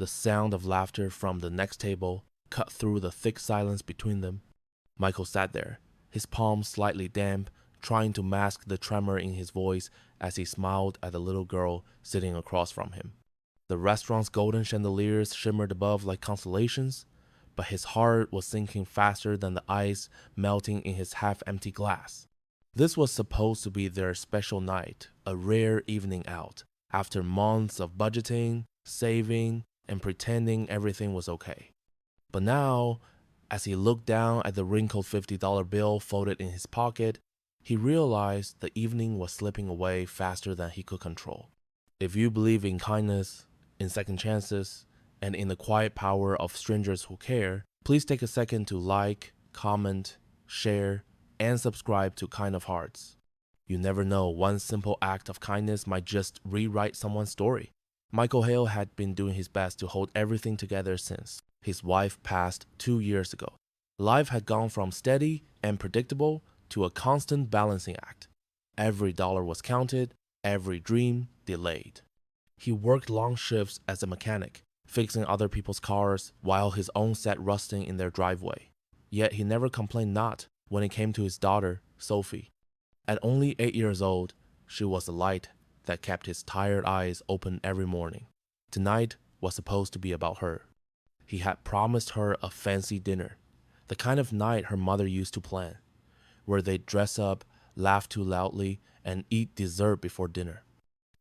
The sound of laughter from the next table cut through the thick silence between them. Michael sat there, his palms slightly damp, trying to mask the tremor in his voice as he smiled at the little girl sitting across from him. The restaurant's golden chandeliers shimmered above like constellations, but his heart was sinking faster than the ice melting in his half-empty glass. This was supposed to be their special night, a rare evening out, after months of budgeting, saving, and pretending everything was okay. But now, as he looked down at the wrinkled $50 bill folded in his pocket, he realized the evening was slipping away faster than he could control. If you believe in kindness, in second chances, and in the quiet power of strangers who care, please take a second to like, comment, share, and subscribe to Kind of Hearts. You never know, one simple act of kindness might just rewrite someone's story. Michael Hale had been doing his best to hold everything together since his wife passed 2 years ago. Life had gone from steady and predictable to a constant balancing act. Every dollar was counted, every dream delayed. He worked long shifts as a mechanic, fixing other people's cars while his own sat rusting in their driveway. Yet he never complained not when it came to his daughter, Sophie. At only 8 years old, she was the light that kept his tired eyes open every morning. Tonight was supposed to be about her. He had promised her a fancy dinner, the kind of night her mother used to plan, where they'd dress up, laugh too loudly, and eat dessert before dinner.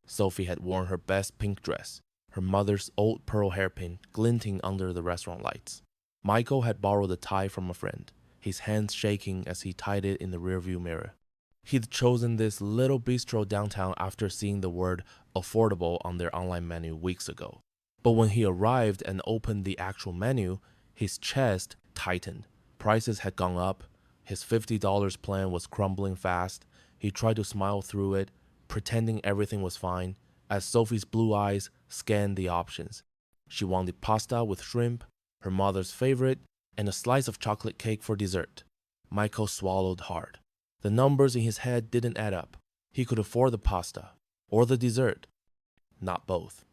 Sophie had worn her best pink dress, her mother's old pearl hairpin glinting under the restaurant lights. Michael had borrowed a tie from a friend, his hands shaking as he tied it in the rearview mirror. He'd chosen this little bistro downtown after seeing the word affordable on their online menu weeks ago. But when he arrived and opened the actual menu, his chest tightened. Prices had gone up. His $50 plan was crumbling fast. He tried to smile through it, pretending everything was fine, as Sophie's blue eyes scanned the options. She wanted pasta with shrimp, her mother's favorite, and a slice of chocolate cake for dessert. Michael swallowed hard. The numbers in his head didn't add up. He could afford the pasta, or the dessert. Not both.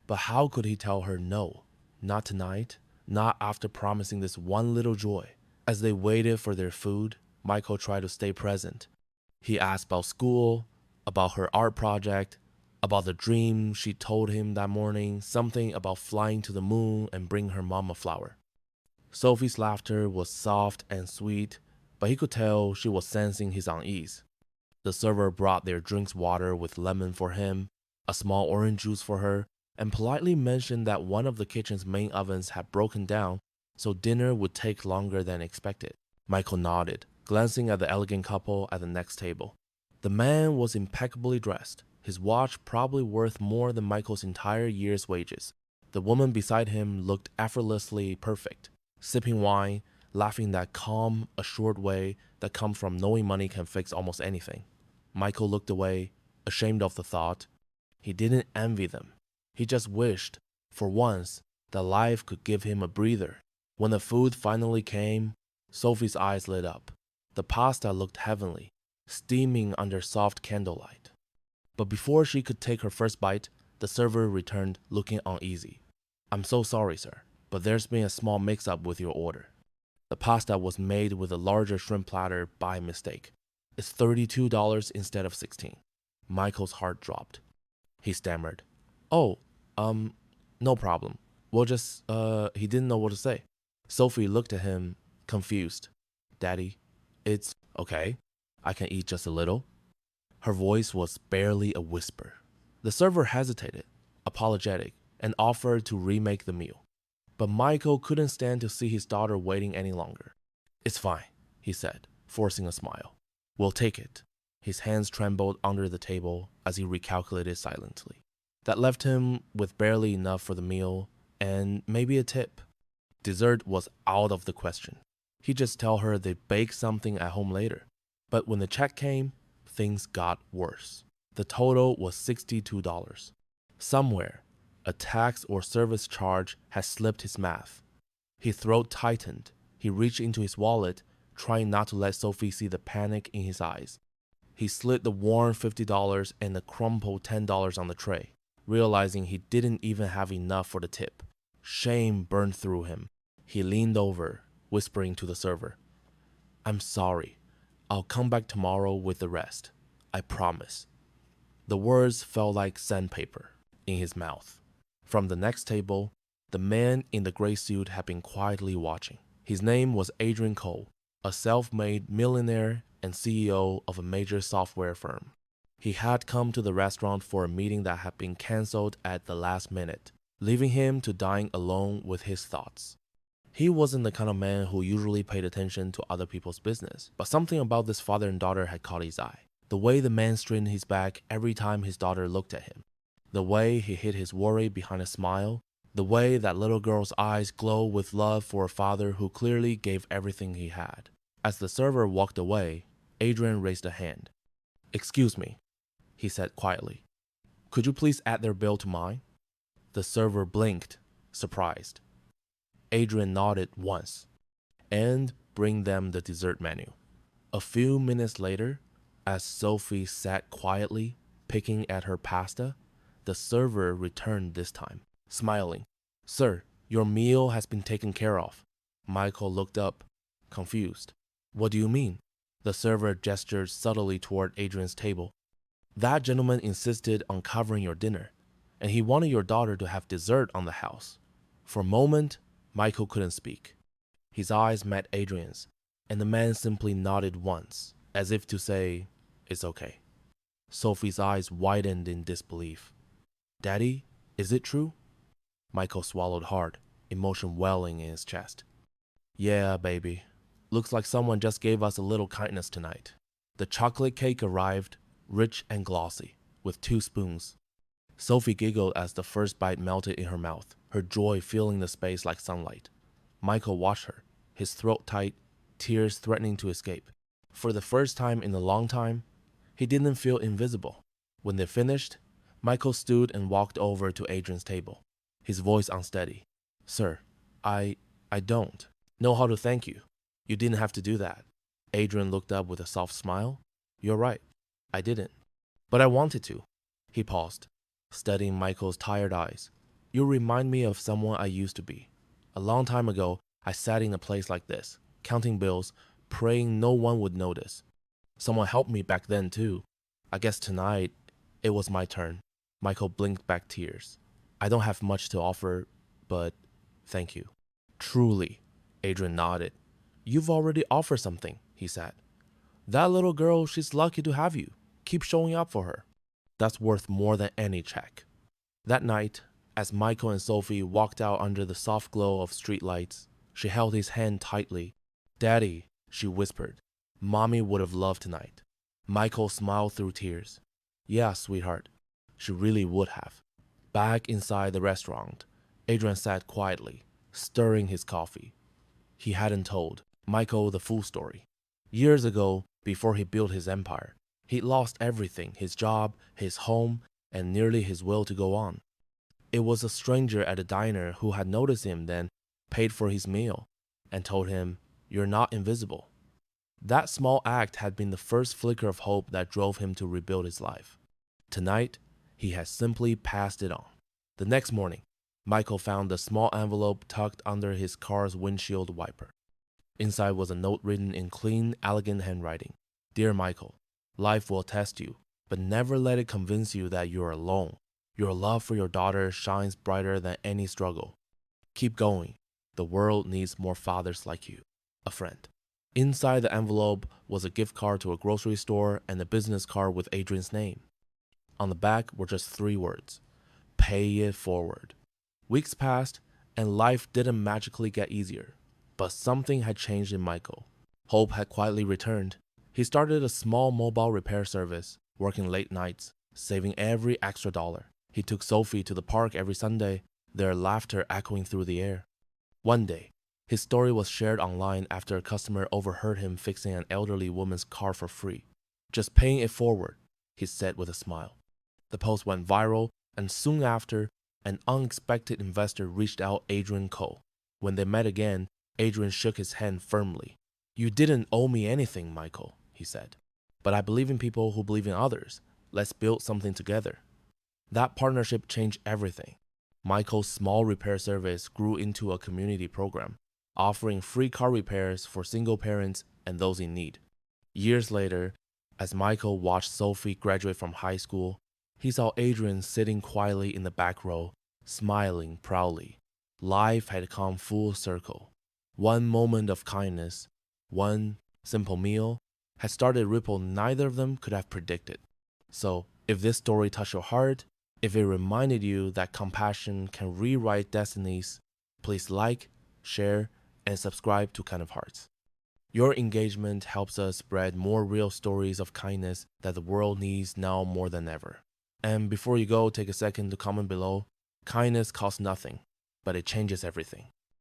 But how could he tell her no? Not tonight, not after promising this one little joy. As they waited for their food, Michael tried to stay present. He asked about school, about her art project, about the dream she told him that morning, something about flying to the moon and bring her mom a flower. Sophie's laughter was soft and sweet, but he could tell she was sensing his unease. The server brought their drinks water with lemon for him, a small orange juice for her, and politely mentioned that one of the kitchen's main ovens had broken down, so dinner would take longer than expected. Michael nodded, glancing at the elegant couple at the next table. The man was impeccably dressed, his watch probably worth more than Michael's entire year's wages. The woman beside him looked effortlessly perfect, sipping wine, laughing that calm, assured way that comes from knowing money can fix almost anything. Michael looked away, ashamed of the thought. He didn't envy them. He just wished, for once, that life could give him a breather. When the food finally came, Sophie's eyes lit up. The pasta looked heavenly, steaming under soft candlelight. But before she could take her first bite, the server returned looking uneasy. "I'm so sorry, sir, but there's been a small mix-up with your order. The pasta was made with a larger shrimp platter by mistake. It's $32 instead of $16. Michael's heart dropped. He stammered, "Oh, no problem. We'll just, he didn't know what to say." Sophie looked at him, confused. "Daddy, it's okay. I can eat just a little." Her voice was barely a whisper. The server hesitated, apologetic, and offered to remake the meal. But Michael couldn't stand to see his daughter waiting any longer. "It's fine," he said, forcing a smile. "We'll take it." His hands trembled under the table as he recalculated silently. That left him with barely enough for the meal and maybe a tip. Dessert was out of the question. He'd just tell her they'd bake something at home later. But when the check came, things got worse. The total was $62. Somewhere, a tax or service charge had slipped his math. His throat tightened. He reached into his wallet, trying not to let Sophie see the panic in his eyes. He slid the worn $50 and the crumpled $10 on the tray, realizing he didn't even have enough for the tip. Shame burned through him. He leaned over, whispering to the server, "I'm sorry. I'll come back tomorrow with the rest. I promise." The words felt like sandpaper in his mouth. From the next table, the man in the gray suit had been quietly watching. His name was Adrian Cole, a self-made millionaire and CEO of a major software firm. He had come to the restaurant for a meeting that had been cancelled at the last minute, leaving him to dine alone with his thoughts. He wasn't the kind of man who usually paid attention to other people's business, but something about this father and daughter had caught his eye. The way the man straightened his back every time his daughter looked at him. The way he hid his worry behind a smile. The way that little girl's eyes glowed with love for a father who clearly gave everything he had. As the server walked away, Adrian raised a hand. "Excuse me," he said quietly. "Could you please add their bill to mine?" The server blinked, surprised. Adrian nodded once, and bring them the dessert menu. A few minutes later, as Sophie sat quietly, picking at her pasta, the server returned this time, smiling. "Sir, your meal has been taken care of." Michael looked up, confused. "What do you mean?" The server gestured subtly toward Adrian's table. "That gentleman insisted on covering your dinner, and he wanted your daughter to have dessert on the house." For a moment, Michael couldn't speak. His eyes met Adrian's, and the man simply nodded once, as if to say, "It's okay." Sophie's eyes widened in disbelief. "Daddy, is it true?" Michael swallowed hard, emotion welling in his chest. "Yeah, baby. Looks like someone just gave us a little kindness tonight." The chocolate cake arrived, rich and glossy, with 2 spoons. Sophie giggled as the first bite melted in her mouth, her joy filling the space like sunlight. Michael watched her, his throat tight, tears threatening to escape. For the first time in a long time, he didn't feel invisible. When they finished, Michael stood and walked over to Adrian's table, his voice unsteady. "Sir, I don't know how to thank you. You didn't have to do that." Adrian looked up with a soft smile. "You're right. I didn't. But I wanted to." He paused, studying Michael's tired eyes. "You remind me of someone I used to be. A long time ago, I sat in a place like this, counting bills, praying no one would notice. Someone helped me back then too. I guess tonight, it was my turn." Michael blinked back tears. "I don't have much to offer, but thank you." "Truly," Adrian nodded. "You've already offered something," he said. "That little girl, she's lucky to have you. Keep showing up for her. That's worth more than any check." That night, as Michael and Sophie walked out under the soft glow of streetlights, she held his hand tightly. "Daddy," she whispered, "Mommy would have loved tonight." Michael smiled through tears. "Yeah, sweetheart, she really would have." Back inside the restaurant, Adrian sat quietly, stirring his coffee. He hadn't told Michael the full story. Years ago, before he built his empire, he'd lost everything, his job, his home, and nearly his will to go on. It was a stranger at a diner who had noticed him then, paid for his meal, and told him, "You're not invisible." That small act had been the first flicker of hope that drove him to rebuild his life. Tonight, he had simply passed it on. The next morning, Michael found a small envelope tucked under his car's windshield wiper. Inside was a note written in clean, elegant handwriting. "Dear Michael, life will test you, but never let it convince you that you're alone. Your love for your daughter shines brighter than any struggle. Keep going. The world needs more fathers like you. A friend." Inside the envelope was a gift card to a grocery store and a business card with Adrian's name. On the back were just 3 words: "Pay it forward." Weeks passed, and life didn't magically get easier. But something had changed in Michael. Hope had quietly returned. He started a small mobile repair service, working late nights, saving every extra dollar. He took Sophie to the park every Sunday, their laughter echoing through the air. One day, his story was shared online after a customer overheard him fixing an elderly woman's car for free. "Just paying it forward," he said with a smile. The post went viral, and soon after, an unexpected investor reached out Adrian Cole. When they met again, Adrian shook his hand firmly. "You didn't owe me anything, Michael," he said. "But I believe in people who believe in others. Let's build something together." That partnership changed everything. Michael's small repair service grew into a community program, offering free car repairs for single parents and those in need. Years later, as Michael watched Sophie graduate from high school, he saw Adrian sitting quietly in the back row, smiling proudly. Life had come full circle. One moment of kindness, one simple meal, had started a ripple neither of them could have predicted. So, if this story touched your heart, if it reminded you that compassion can rewrite destinies, please like, share, and subscribe to Kind of Hearts. Your engagement helps us spread more real stories of kindness that the world needs now more than ever. And before you go, take a second to comment below. Kindness costs nothing, but it changes everything.